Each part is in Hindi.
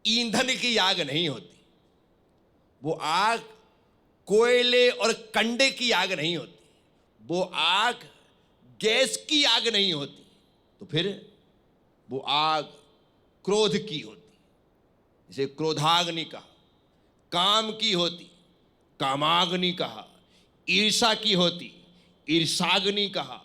ईंधन की आग नहीं होती, वो आग कोयले और कंडे की आग नहीं होती, वो आग गैस की आग नहीं होती, तो फिर वो आग क्रोध की होती, जिसे क्रोधाग्नि कहा, काम की होती, कामाग्नि कहा, ईर्षा की होती, ईर्षाग्नि कहा।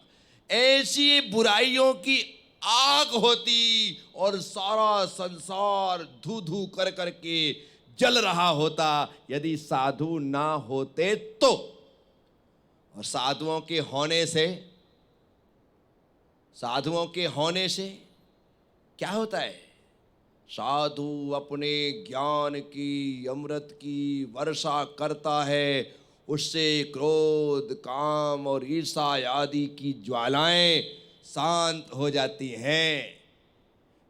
ऐसी बुराइयों की आग होती और सारा संसार धू धू कर करके जल रहा होता यदि साधु ना होते तो। और साधुओं के होने से क्या होता है? साधु अपने ज्ञान की, अमृत की वर्षा करता है, उससे क्रोध, काम और ईर्षा आदि की ज्वालाएं शांत हो जाती हैं।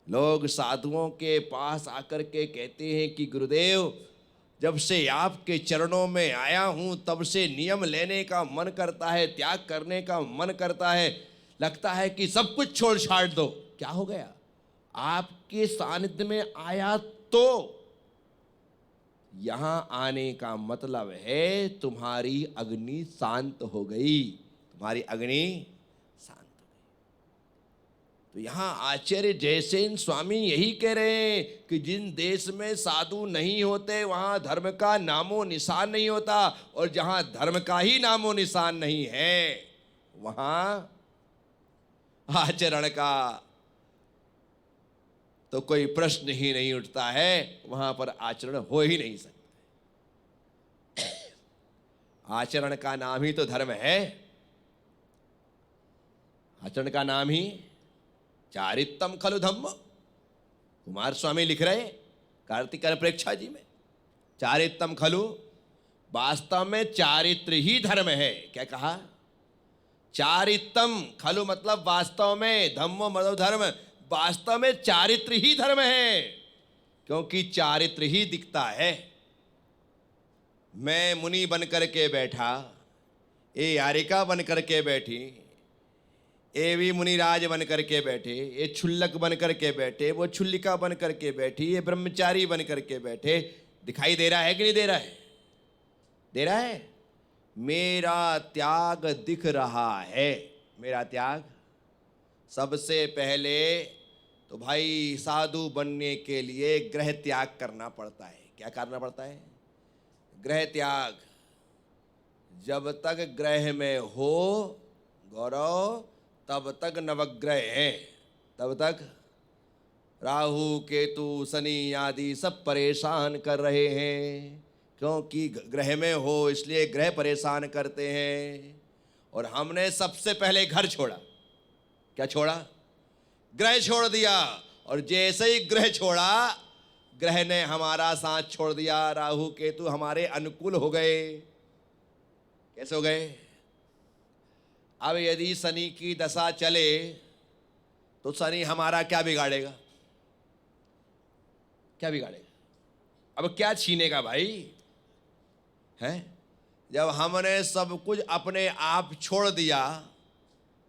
लोग साधुओं के पास आकर के कहते हैं कि गुरुदेव, जब से आपके चरणों में आया हूं तब से नियम लेने का मन करता है, त्याग करने का मन करता है, लगता है कि सब कुछ छोड़ छाड़ दो। क्या हो गया? आपके सानिध्य में आया तो यहां आने का मतलब है तुम्हारी अग्नि शांत हो गई, तुम्हारी अग्नि शांत हो गई। तो यहां आचार्य जयसेन स्वामी यही कह रहे हैं कि जिन देश में साधु नहीं होते वहां धर्म का नामो निशान नहीं होता, और जहां धर्म का ही नामो निशान नहीं है वहां आचरण का तो कोई प्रश्न ही नहीं उठता है, वहां पर आचरण हो ही नहीं सकता। आचरण का नाम ही तो धर्म है, आचरण का नाम ही चारित्रम खलु धम्म। कुमार स्वामी लिख रहे कार्तिक प्रेक्षा जी में, चारित्रम खलु, वास्तव में चारित्र ही धर्म है। क्या कहा? चारित्रम खलु मतलब वास्तव में, धम्मो मतलब धर्म, वास्तव में चारित्र ही धर्म है, क्योंकि चारित्र ही दिखता है। मैं मुनि बन करके बैठा, ये यारिका बन करके बैठी, ये भी मुनिराज बन करके बैठे, ये छुल्लक बन करके बैठे, वो छुल्लिका बन करके बैठी, ये ब्रह्मचारी बन करके बैठे। दिखाई दे रहा है कि नहीं दे रहा है? दे रहा है। मेरा त्याग दिख रहा है, मेरा त्याग। सबसे पहले तो भाई साधु बनने के लिए ग्रह त्याग करना पड़ता है। क्या करना पड़ता है? ग्रह त्याग। जब तक ग्रह में हो गौरव, तब तक नवग्रह हैं, तब तक राहु केतु शनि आदि सब परेशान कर रहे हैं, क्योंकि ग्रह में हो इसलिए ग्रह परेशान करते हैं। और हमने सबसे पहले घर छोड़ा। क्या छोड़ा? ग्रह छोड़ दिया। और जैसे ही ग्रह छोड़ा, ग्रह ने हमारा साथ छोड़ दिया। राहु केतु हमारे अनुकूल हो गए। कैसे हो गए? अब यदि शनि की दशा चले तो शनि हमारा क्या बिगाड़ेगा? क्या बिगाड़ेगा? अब क्या छीनेगा भाई? है? जब हमने सब कुछ अपने आप छोड़ दिया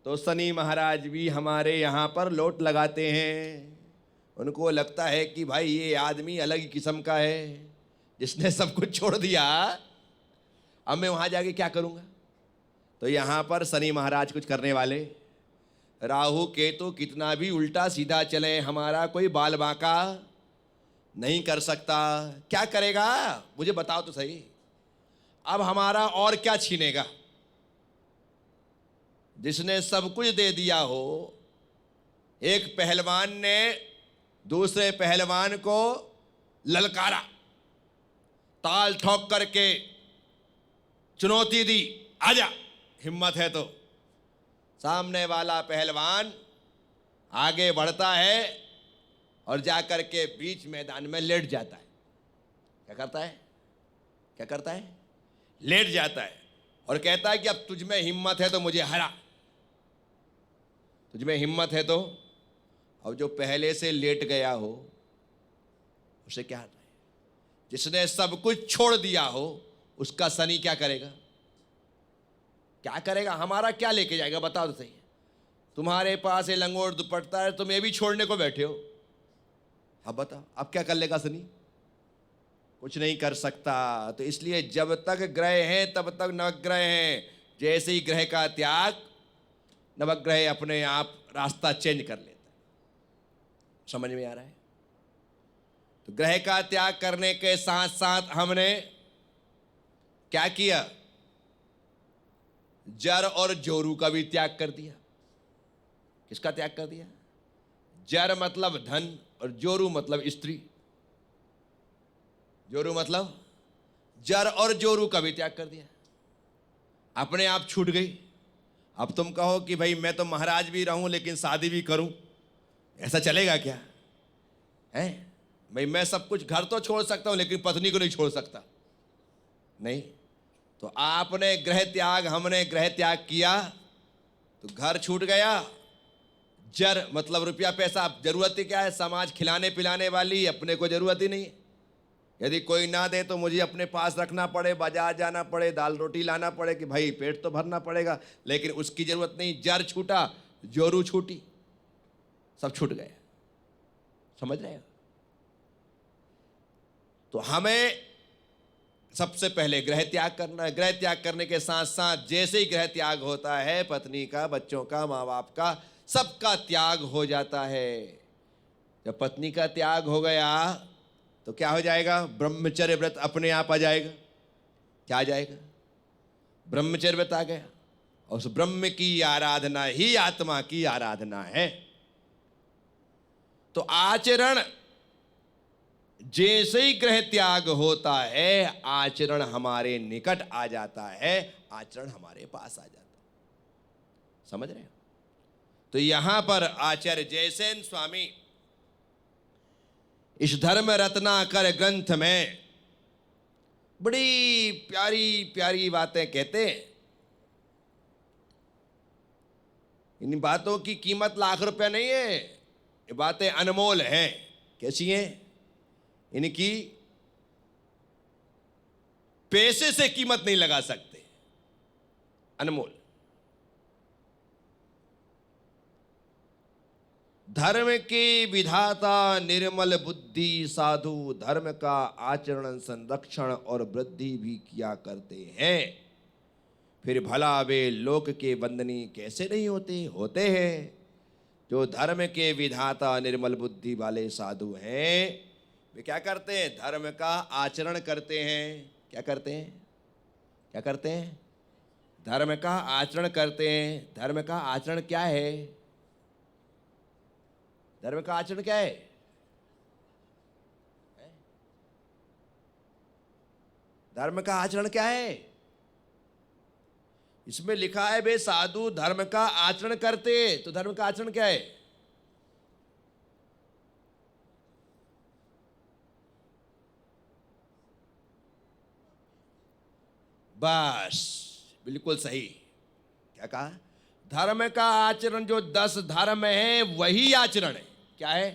तो शनि महाराज भी हमारे यहाँ पर लोट लगाते हैं। उनको लगता है कि भाई ये आदमी अलग ही किस्म का है, जिसने सब कुछ छोड़ दिया, अब मैं वहाँ जाके क्या करूँगा? तो यहाँ पर शनि महाराज कुछ करने वाले। राहु केतु कितना भी उल्टा सीधा चले, हमारा कोई बाल बांका नहीं कर सकता। क्या करेगा? मुझे बताओ तो सही। अब हमारा और क्या छीनेगा? जिसने सब कुछ दे दिया हो। एक पहलवान ने दूसरे पहलवान को ललकारा, ताल ठोक करके चुनौती दी, आजा हिम्मत है तो। सामने वाला पहलवान आगे बढ़ता है और जाकर के बीच मैदान में लेट जाता है। क्या करता है? क्या करता है? लेट जाता है और कहता है कि अब तुझ में हिम्मत है तो मुझे हरा। तुझ में हिम्मत है तो। अब जो पहले से लेट गया हो उसे क्या हटा है? जिसने सब कुछ छोड़ दिया हो उसका शनि क्या करेगा? क्या करेगा? हमारा क्या लेके जाएगा? बताओ तो सही। तुम्हारे पास ये लंगोट दुपट्टा है, तुम ये भी छोड़ने को बैठे हो, अब बताओ अब क्या कर लेगा शनि? कुछ नहीं कर सकता। तो इसलिए जब तक ग्रह हैं तब तक नवग्रह हैं। जैसे ही ग्रह का त्याग, नवग्रह अपने आप रास्ता चेंज कर लेता है। समझ में आ रहा है? तो ग्रह का त्याग करने के साथ साथ हमने क्या किया? जर और जोरू का भी त्याग कर दिया। किसका त्याग कर दिया? जर मतलब धन और जोरू मतलब स्त्री। जोरू मतलब जर और जोरू का भी त्याग कर दिया। अपने आप छूट गई। अब तुम कहो कि भाई मैं तो महाराज भी रहूं लेकिन शादी भी करूं, ऐसा चलेगा क्या? है भाई मैं सब कुछ, घर तो छोड़ सकता हूं लेकिन पत्नी को नहीं छोड़ सकता। नहीं। तो आपने ग्रह त्याग, हमने ग्रह त्याग किया तो घर छूट गया। जर मतलब रुपया पैसा, जरूरत ही क्या है? समाज खिलाने पिलाने वाली, अपने को जरूरत ही नहीं है। यदि कोई ना दे तो मुझे अपने पास रखना पड़े, बाजार जाना पड़े, दाल रोटी लाना पड़े कि भाई पेट तो भरना पड़ेगा, लेकिन उसकी जरूरत नहीं। जर छूटा, जोरू छूटी, सब छूट गए। समझ रहे हो? तो हमें सबसे पहले ग्रह त्याग करना है। ग्रह त्याग करने के साथ साथ जैसे ही ग्रह त्याग होता है, पत्नी का, बच्चों का, माँ बाप का, सबका त्याग हो जाता है। जब पत्नी का त्याग हो गया तो क्या हो जाएगा? ब्रह्मचर्य व्रत अपने आप आ जाएगा। क्या आ जाएगा? ब्रह्मचर्य व्रत आ गया। और उस ब्रह्म की आराधना ही आत्मा की आराधना है। तो आचरण, जैसे ही ग्रह त्याग होता है आचरण हमारे निकट आ जाता है, आचरण हमारे पास आ जाता है। समझ रहे हो? तो यहां पर आचार्य जयसेन स्वामी इस धर्म रत्नाकर ग्रंथ में बड़ी प्यारी प्यारी बातें कहते हैं। इन बातों की कीमत लाख रुपए नहीं है, ये बातें अनमोल हैं। कैसी हैं? इनकी पैसे से कीमत नहीं लगा सकते, अनमोल। धर्म के विधाता निर्मल बुद्धि साधु धर्म का आचरण संरक्षण और वृद्धि भी किया करते हैं। फिर भला वे लोक के वंदनीय कैसे नहीं होते? होते हैं। जो धर्म के विधाता निर्मल बुद्धि वाले साधु हैं, वे क्या करते हैं? धर्म का आचरण करते हैं। क्या करते हैं? क्या करते हैं? धर्म का आचरण करते हैं। धर्म का आचरण क्या है? धर्म का आचरण क्या है? धर्म का आचरण क्या है? इसमें लिखा है वे साधु धर्म का आचरण करते। तो धर्म का आचरण क्या है? बस बिल्कुल सही। क्या कहा? धर्म का आचरण, जो 10 धर्म है वही आचरण है। क्या है?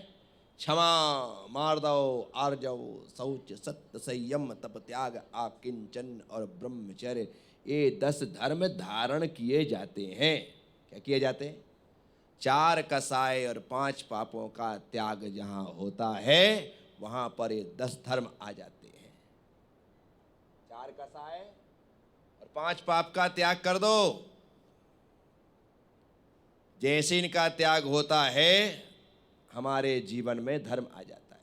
क्षमा, मार्दव, आर्जव, शौच, सत्य, संयम, तप, त्याग, आकिंचन और ब्रह्मचर्य, ये 10 धर्म धारण किए जाते हैं। क्या किए जाते हैं? 4 कसाय और 5 पापों का त्याग जहां होता है वहां पर ये 10 धर्म आ जाते हैं। 4 कसाय और 5 पाप का त्याग कर दो। जैसे इनका त्याग होता है हमारे जीवन में धर्म आ जाता है।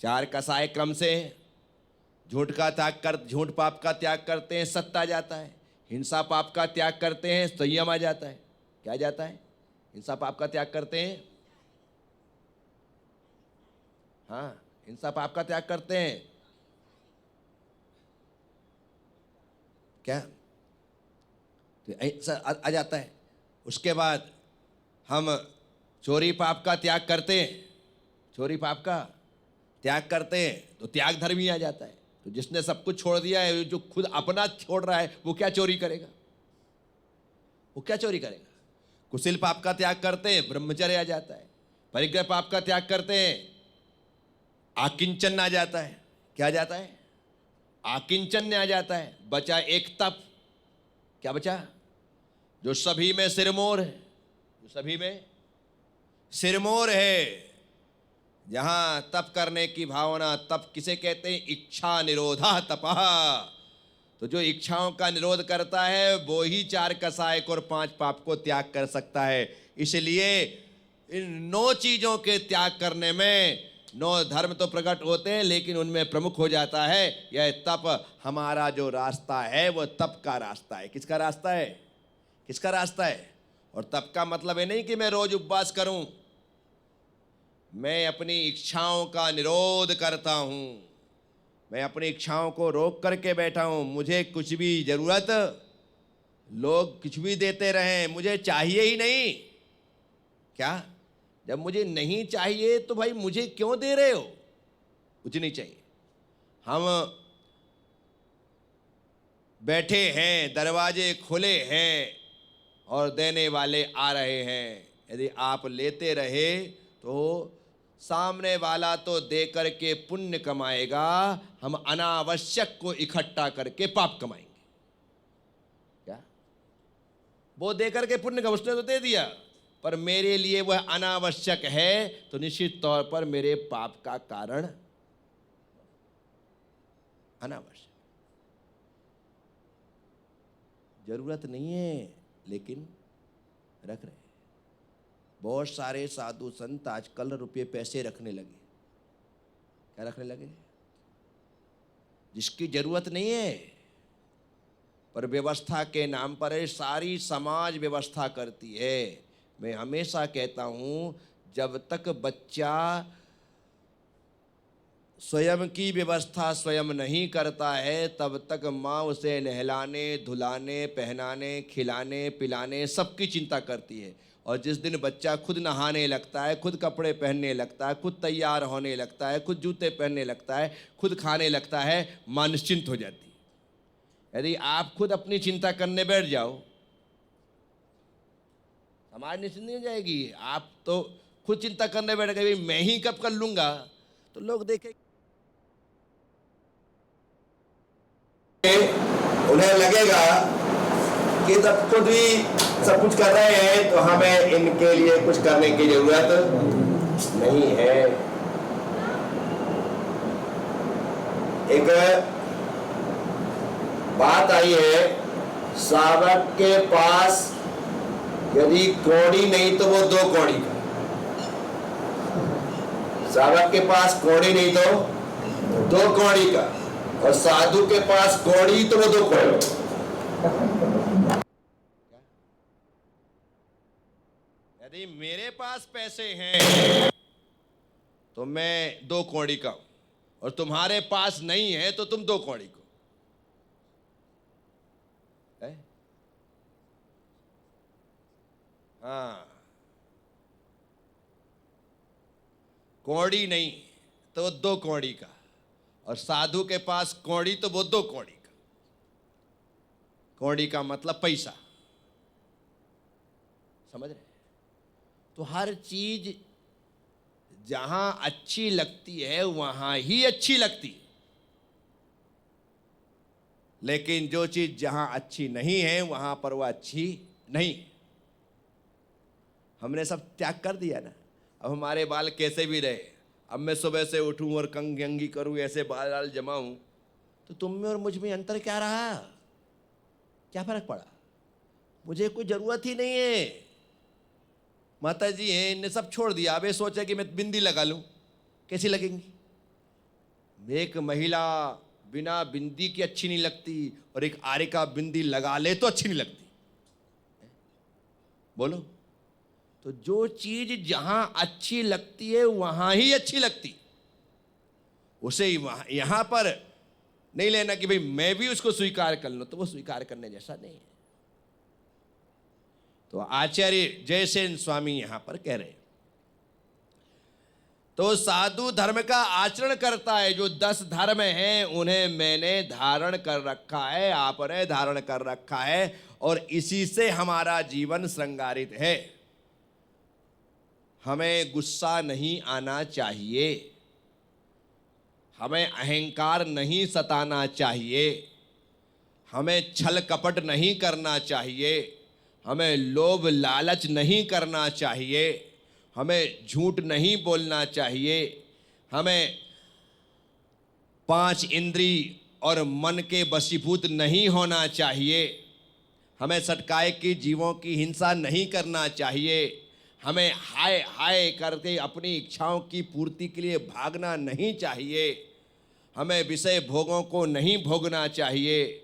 4 कसाय क्रम से झूठ का त्याग कर, झूठ पाप का त्याग करते हैं, सत्य आ जाता है। हिंसा पाप का त्याग करते हैं, संयम आ जाता है। क्या आ जाता है? हिंसा पाप का त्याग करते हैं। हाँ, हिंसा पाप का त्याग करते हैं। क्या? तो ऐसा आ जाता है। उसके बाद हम चोरी पाप का त्याग करते हैं। चोरी पाप का त्याग करते हैं तो त्याग धर्म ही आ जाता है। तो जिसने सब कुछ छोड़ दिया है, जो खुद अपना छोड़ रहा है, वो क्या चोरी करेगा? वो क्या चोरी करेगा? कुशील पाप का त्याग करते हैं, ब्रह्मचर्य आ जाता है। परिग्रह पाप का त्याग करते हैं, आकिंचन आ जाता है। क्या आ जाता है? आकिंचन आ जाता है। बचा एक तप। क्या बचा? जो सभी में सिरमौर है, जो सभी में सिरमौर है, जहां तप करने की भावना, तप किसे कहते हैं? इच्छा निरोधा तपः। तो जो इच्छाओं का निरोध करता है वो ही 4 कसायक और 5 पाप को त्याग कर सकता है। इसलिए इन 9 चीजों के त्याग करने में 9 धर्म तो प्रकट होते हैं, लेकिन उनमें प्रमुख हो जाता है यह तप। हमारा जो रास्ता है वो तप का रास्ता है। किसका रास्ता है? किसका रास्ता है? और तप का मतलब ये नहीं कि मैं रोज उपवास करूं। मैं अपनी इच्छाओं का निरोध करता हूं। मैं अपनी इच्छाओं को रोक करके बैठा हूं। मुझे कुछ भी जरूरत, लोग कुछ भी देते रहें, मुझे चाहिए ही नहीं। क्या? जब मुझे नहीं चाहिए तो भाई मुझे क्यों दे रहे हो? कुछ नहीं चाहिए। हम बैठे हैं, दरवाजे खुले हैं और देने वाले आ रहे हैं। यदि आप लेते रहे तो सामने वाला तो दे करके पुण्य कमाएगा, हम अनावश्यक को इकट्ठा करके पाप कमाएंगे। क्या? वो दे करके पुण्य का, उसने तो दे दिया, पर मेरे लिए वह अनावश्यक है तो निश्चित तौर पर मेरे पाप का कारण अनावश्यक। जरूरत नहीं है लेकिन रख रहे। बहुत सारे साधु संत आजकल रुपये पैसे रखने लगे। क्या रखने लगे? जिसकी जरूरत नहीं है, पर व्यवस्था के नाम पर है। सारी समाज व्यवस्था करती है। मैं हमेशा कहता हूं, जब तक बच्चा स्वयं की व्यवस्था स्वयं नहीं करता है तब तक माँ उसे नहलाने, धुलाने, पहनाने, खिलाने, पिलाने सबकी चिंता करती है। और जिस दिन बच्चा खुद नहाने लगता है, खुद कपड़े पहनने लगता है, खुद तैयार होने लगता है, खुद जूते पहनने लगता है, खुद खाने लगता है, माँ निश्चिंत हो जाती है। यदि आप खुद अपनी चिंता करने बैठ जाओ, समाज निश्चिंत नहीं हो जाएगी। आप तो खुद चिंता करने बैठ गए, मैं ही कब कर लूंगा, तो लोग देखेंगे, उन्हें लगेगा कि जब खुद ही सब कुछ कर रहे हैं तो हमें इनके लिए कुछ करने की जरूरत नहीं है। एक बात आई है, सावक के पास यदि कौड़ी नहीं तो वो 2 कौड़ी का। सावक के पास कौड़ी नहीं तो 2 कौड़ी का, और साधु के पास कौड़ी तो वो 2 कौड़ी। यदि मेरे पास पैसे हैं तो मैं 2 कौड़ी का, और तुम्हारे पास नहीं है तो तुम 2 कौड़ी को। हाँ, कौड़ी नहीं तो 2 कौड़ी का, और साधु के पास कौड़ी तो वो 2 कौड़ी का। कौड़ी का मतलब पैसा, समझ रहे? तो हर चीज जहां अच्छी लगती है वहां ही अच्छी लगती है, लेकिन जो चीज जहां अच्छी नहीं है वहां पर वह अच्छी नहीं। हमने सब त्याग कर दिया ना। अब हमारे बाल कैसे भी रहे, अब मैं सुबह से उठूं और कंघी करूं, ऐसे बाल जमाऊं, तो तुम में और मुझ में अंतर क्या रहा? क्या फर्क पड़ा? मुझे कोई जरूरत ही नहीं है। माता जी हैं, इनने सब छोड़ दिया। अब ये सोचा कि मैं बिंदी लगा लूं, कैसी लगेंगी? एक महिला बिना बिंदी की अच्छी नहीं लगती, और एक आरिका बिंदी लगा ले तो अच्छी नहीं लगती। बोलो, तो जो चीज जहां अच्छी लगती है वहां ही अच्छी लगती, उसे यहां पर नहीं लेना कि भाई मैं भी उसको स्वीकार कर लूं, तो वो स्वीकार करने जैसा नहीं है। तो आचार्य जयसेन स्वामी यहां पर कह रहे हैं, तो साधु धर्म का आचरण करता है। जो 10 धर्म हैं उन्हें मैंने धारण कर रखा है, आपने धारण कर रखा है, और इसी से हमारा जीवन श्रृंगारित है। हमें गुस्सा नहीं आना चाहिए, हमें अहंकार नहीं सताना चाहिए, हमें छल कपट नहीं करना चाहिए, हमें लोभ लालच नहीं करना चाहिए, हमें झूठ नहीं बोलना चाहिए, हमें 5 इंद्री और मन के वशीभूत नहीं होना चाहिए, हमें सटकाए की जीवों की हिंसा नहीं करना चाहिए, हमें हाय हाय करके अपनी इच्छाओं की पूर्ति के लिए भागना नहीं चाहिए, हमें विषय भोगों को नहीं भोगना चाहिए,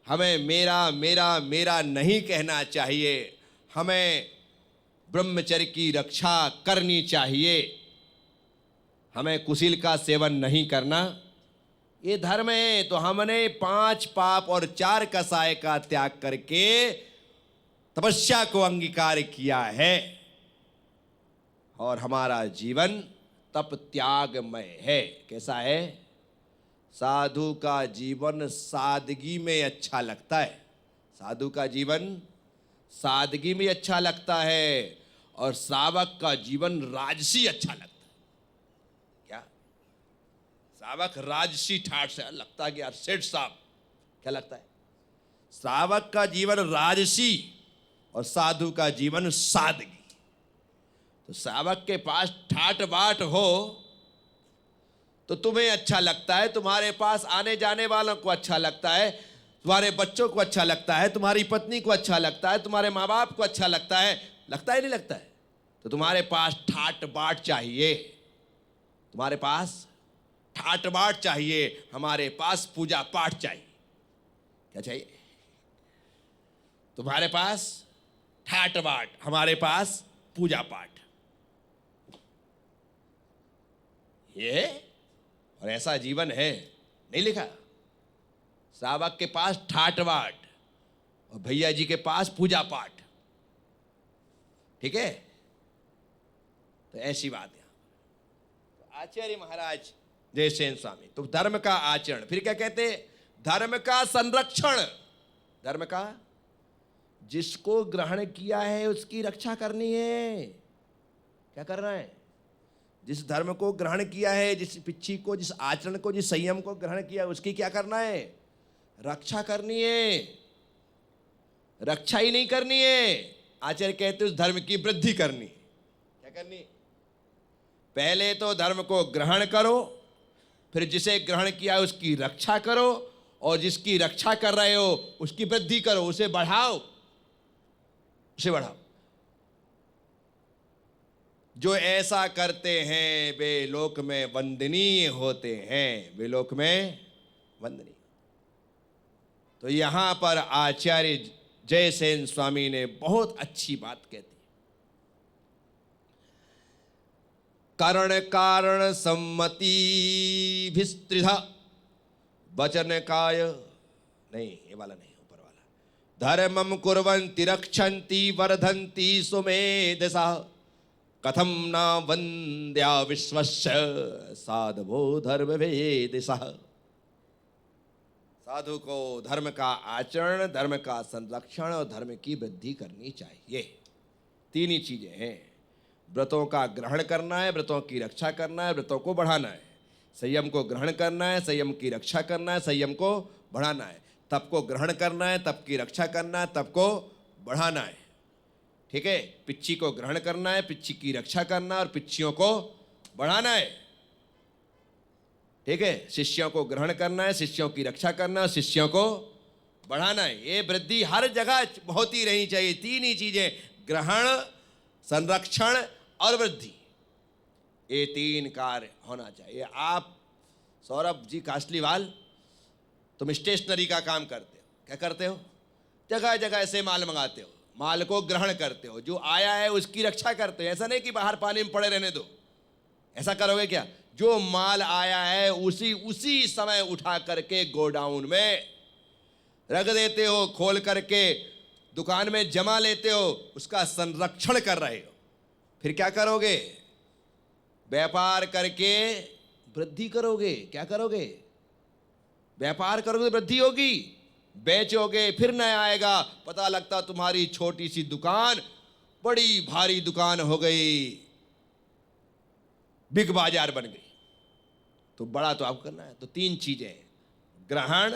हमें मेरा मेरा मेरा नहीं कहना चाहिए, हमें ब्रह्मचर्य की रक्षा करनी चाहिए, हमें कुशील का सेवन नहीं करना। ये धर्म है। तो हमने 5 पाप और 4 कसाय का त्याग करके तपस्या को अंगीकार किया है और हमारा जीवन तप त्यागमय है। कैसा है? साधु का जीवन सादगी में अच्छा लगता है। साधु का जीवन सादगी में अच्छा लगता है और श्रावक का जीवन राजसी अच्छा लगता है। क्या श्रावक राजसी ठाट से लगता है कि यार सेठ साहब, क्या लगता है? श्रावक का जीवन राजसी और साधु का जीवन सादगी। तो श्रावक के पास ठाट बाट हो तो तुम्हें अच्छा लगता है, तुम्हारे पास आने जाने वालों को अच्छा लगता है, तुम्हारे बच्चों को अच्छा लगता है, तुम्हारी पत्नी को अच्छा लगता है, तुम्हारे माँ बाप को अच्छा लगता है नहीं लगता है? तो तुम्हारे पास ठाट बाट चाहिए, तुम्हारे पास ठाट बाट चाहिए, हमारे पास पूजा पाठ चाहिए। क्या चाहिए? तुम्हारे पास ठाट बाट, हमारे पास पूजा पाठ। ये और ऐसा जीवन है, नहीं लिखा? श्रावक के पास ठाट बाट और भैया जी के पास पूजा पाठ। ठीक है? तो ऐसी बात है। तो आचार्य महाराज जयसेन स्वामी तो धर्म का आचरण, फिर क्या कहते? धर्म का संरक्षण। धर्म का, जिसको ग्रहण किया है उसकी रक्षा करनी है। क्या करना है? जिस धर्म को ग्रहण किया है, जिस पिच्छी को, जिस आचरण को, जिस संयम को ग्रहण किया है, उसकी क्या करना है? रक्षा करनी है। रक्षा ही नहीं करनी है, आचार्य कहते उस धर्म की वृद्धि करनी। क्या करनी? पहले तो धर्म को ग्रहण करो, फिर जिसे ग्रहण किया है उसकी रक्षा करो, और जिसकी रक्षा कर रहे हो उसकी वृद्धि करो, उसे बढ़ाओ, उसे बढ़ाओ। जो ऐसा करते हैं वे लोक में वंदनीय होते हैं, वे लोक में वंदनीय। तो यहां पर आचार्य जयसेन स्वामी ने बहुत अच्छी बात कहती। करण कारण सम्मति विस्तृत वचन काय, नहीं ये वाला नहीं, ऊपर वाला। धर्मम कुर्वन्ति रक्षन्ति वर्धन्ति सुमेधसा कथम न वन्द्या विश्वस्य साधवो धर्म वेदिसः। साधु को धर्म का आचरण, धर्म का संरक्षण और धर्म की वृद्धि करनी चाहिए। 3 ही चीजें हैं। व्रतों का ग्रहण करना है, व्रतों की रक्षा करना है, व्रतों को बढ़ाना है। संयम को ग्रहण करना है, संयम की रक्षा करना है, संयम को बढ़ाना है। तप को ग्रहण करना है, तप की रक्षा करना है, तप को बढ़ाना है। ठीक है? पिच्छी को ग्रहण करना है, पिच्छी की रक्षा करना है और पिच्छियों को बढ़ाना है। ठीक है? शिष्यों को ग्रहण करना है, शिष्यों की रक्षा करना है, शिष्यों को बढ़ाना है। ये वृद्धि हर जगह होती रहनी चाहिए। 3 ही चीजें, ग्रहण, संरक्षण और वृद्धि, ये 3 कार्य होना चाहिए। आप सौरभ जी कासलीवाल, तुम स्टेशनरी का काम करते हो। क्या करते हो? जगह जगह से माल मंगाते हो, माल को ग्रहण करते हो, जो आया है उसकी रक्षा करते हो। ऐसा नहीं कि बाहर पानी में पड़े रहने दो। ऐसा करोगे क्या? जो माल आया है उसी समय उठा करके गोडाउन में रख देते हो, खोल करके दुकान में जमा लेते हो, उसका संरक्षण कर रहे हो। फिर क्या करोगे? व्यापार करके वृद्धि करोगे। क्या करोगे? व्यापार करोगे तो वृद्धि होगी। बेचोगे, फिर नया आएगा, पता लगता तुम्हारी छोटी सी दुकान बड़ी भारी दुकान हो गई, बिग बाजार बन गई। तो बड़ा तो आपको करना है। तो 3 चीजें, ग्रहण,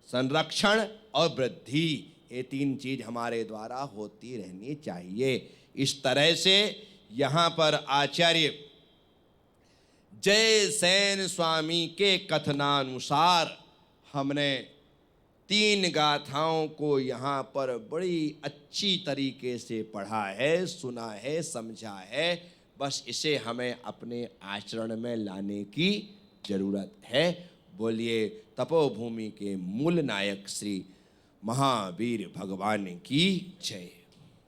संरक्षण और वृद्धि, ये 3 चीज हमारे द्वारा होती रहनी चाहिए। इस तरह से यहाँ पर आचार्य जय सेन स्वामी के कथनानुसार हमने 3 गाथाओं को यहाँ पर बड़ी अच्छी तरीके से पढ़ा है, सुना है, समझा है। बस इसे हमें अपने आचरण में लाने की जरूरत है। बोलिए तपोभूमि के मूल नायक श्री महावीर भगवान की जय।